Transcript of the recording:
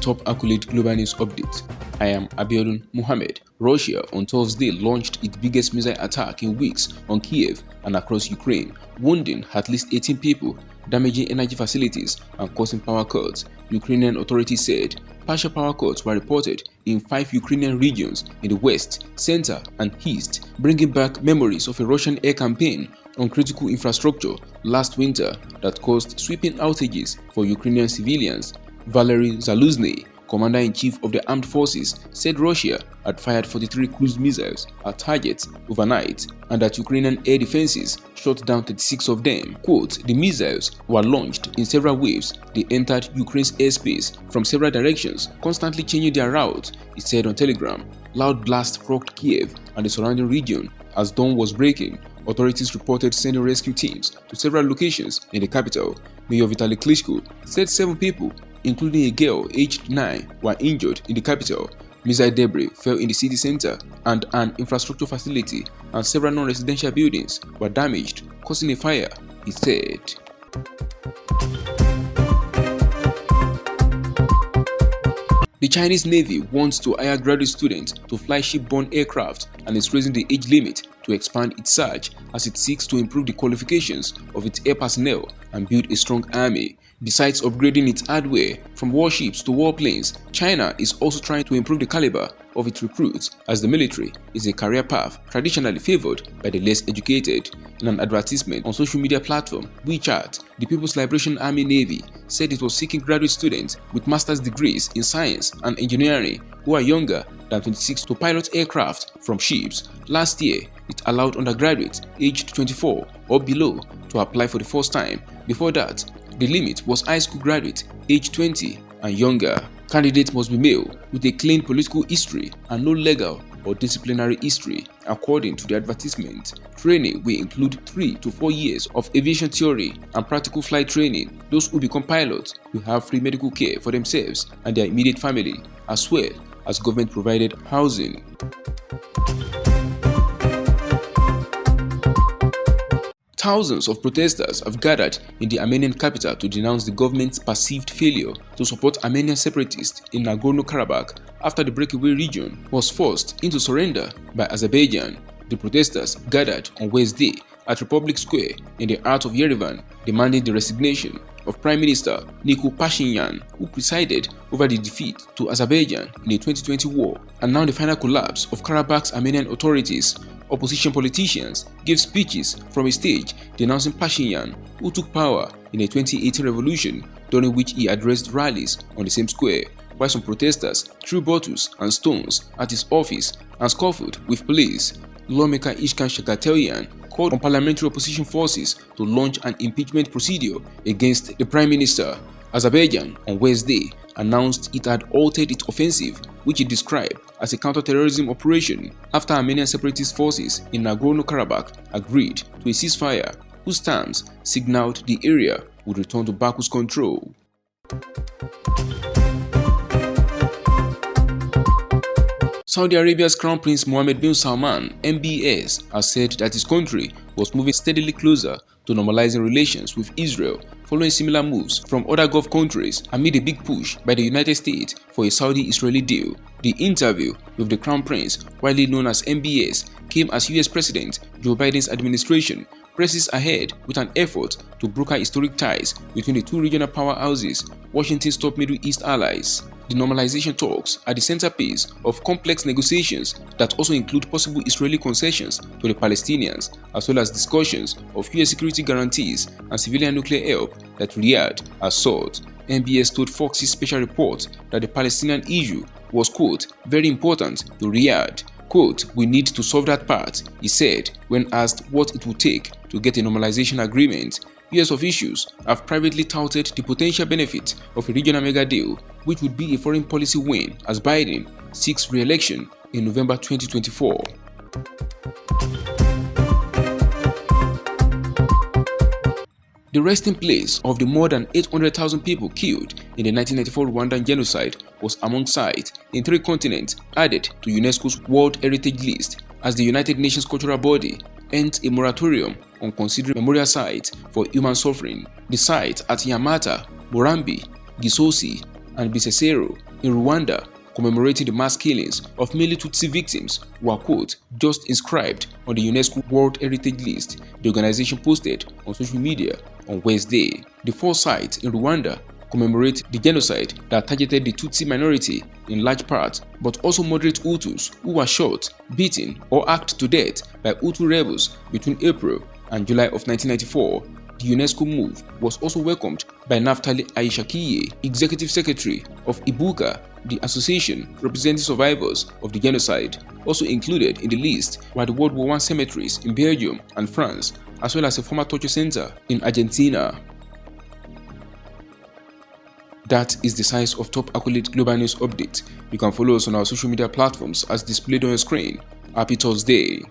top accurate global news update. I am Abiodun Mohammed. Russia on Thursday launched its biggest missile attack in weeks on Kyiv and across Ukraine, wounding at least 18 people, damaging energy facilities and causing power cuts. Ukrainian authorities said partial power cuts were reported in 5 Ukrainian regions in the west, center and east, bringing back memories of a Russian air campaign on critical infrastructure last winter that caused sweeping outages for Ukrainian civilians. Valery Zaluzny, commander-in-chief of the armed forces, said Russia had fired 43 cruise missiles at targets overnight and that Ukrainian air defenses shot down 36 of them. Quote, "The missiles were launched in several waves. They entered Ukraine's airspace from several directions, constantly changing their route," he said on Telegram. Loud blasts rocked Kyiv and the surrounding region as dawn was breaking. Authorities reported sending rescue teams to several locations in the capital. Mayor Vitaly Klitschko said 7 people, including a girl aged 9, were injured in the capital. Missile debris fell in the city center and an infrastructure facility, and several non-residential buildings were damaged, causing a fire, he said. The Chinese Navy wants to hire graduate students to fly ship-borne aircraft and is raising the age limit to expand its search as it seeks to improve the qualifications of its air personnel and build a strong army. Besides upgrading its hardware from warships to warplanes, China is also trying to improve the caliber of its recruits, as the military is a career path traditionally favored by the less educated. In an advertisement on social media platform WeChat, the People's Liberation Army Navy said it was seeking graduate students with master's degrees in science and engineering who are younger than 26 to pilot aircraft from ships. Last year, it allowed undergraduates aged 24 or below to apply for the first time. Before that, the limit was high school graduates aged 20 and younger. Candidates must be male with a clean political history and no legal or disciplinary history, according to the advertisement. Training will include 3 to 4 years of aviation theory and practical flight training. Those who become pilots will have free medical care for themselves and their immediate family, as well as government-provided housing. Thousands of protesters have gathered in the Armenian capital to denounce the government's perceived failure to support Armenian separatists in Nagorno-Karabakh after the breakaway region was forced into surrender by Azerbaijan. The protesters gathered on Wednesday at Republic Square in the heart of Yerevan, demanding the resignation of Prime Minister Nikol Pashinyan, who presided over the defeat to Azerbaijan in the 2020 war, and now the final collapse of Karabakh's Armenian authorities. Opposition politicians gave speeches from a stage denouncing Pashinyan, who took power in the 2018 revolution, during which he addressed rallies on the same square, while some protesters threw bottles and stones at his office and scuffled with police. Lawmaker Ishkan Shakatelyan called on parliamentary opposition forces to launch an impeachment procedure against the prime minister. Azerbaijan on Wednesday announced it had halted its offensive, which it described as a counter-terrorism operation, after Armenian separatist forces in Nagorno-Karabakh agreed to a ceasefire whose terms signaled the area would return to Baku's control. Saudi Arabia's Crown Prince Mohammed bin Salman, MBS, has said that his country was moving steadily closer to normalizing relations with Israel, following similar moves from other Gulf countries amid a big push by the United States for a Saudi-Israeli deal. The interview with the Crown Prince, widely known as MBS, came as US President Joe Biden's administration presses ahead with an effort to broker historic ties between the two regional powerhouses, Washington's top Middle East allies. The normalization talks are the centerpiece of complex negotiations that also include possible Israeli concessions to the Palestinians, as well as discussions of US security guarantees and civilian nuclear help that Riyadh has sought. MBS told Fox's special report that the Palestinian issue was, quote, very important to Riyadh. Quote, "We need to solve that part," he said when asked what it would take to get a normalization agreement. US officials have privately touted the potential benefit of a regional mega deal, which would be a foreign policy win as Biden seeks re-election in November 2024. The resting place of the more than 800,000 people killed in the 1994 Rwandan genocide was among sites in 3 continents added to UNESCO's World Heritage List as the United Nations cultural body ends a moratorium on considering memorial sites for human suffering. The sites at Yamata, Morambi, Gisosi, and Bisesero in Rwanda, commemorating the mass killings of mainly Tutsi victims, were, quote, just inscribed on the UNESCO World Heritage List, the organization posted on social media on Wednesday. The four sites in Rwanda commemorate the genocide that targeted the Tutsi minority in large part, but also moderate Hutus who were shot, beaten, or hacked to death by Hutu rebels between April and July of 1994. The UNESCO move was also welcomed by Naftali Aishakiye, Executive Secretary of Ibuka, the association representing survivors of the genocide. Also included in the list were the World War I cemeteries in Belgium and France, as well as a former torture center in Argentina. That is the size of top accolade global news update. You can follow us on our social media platforms as displayed on your screen. Happy Thursday.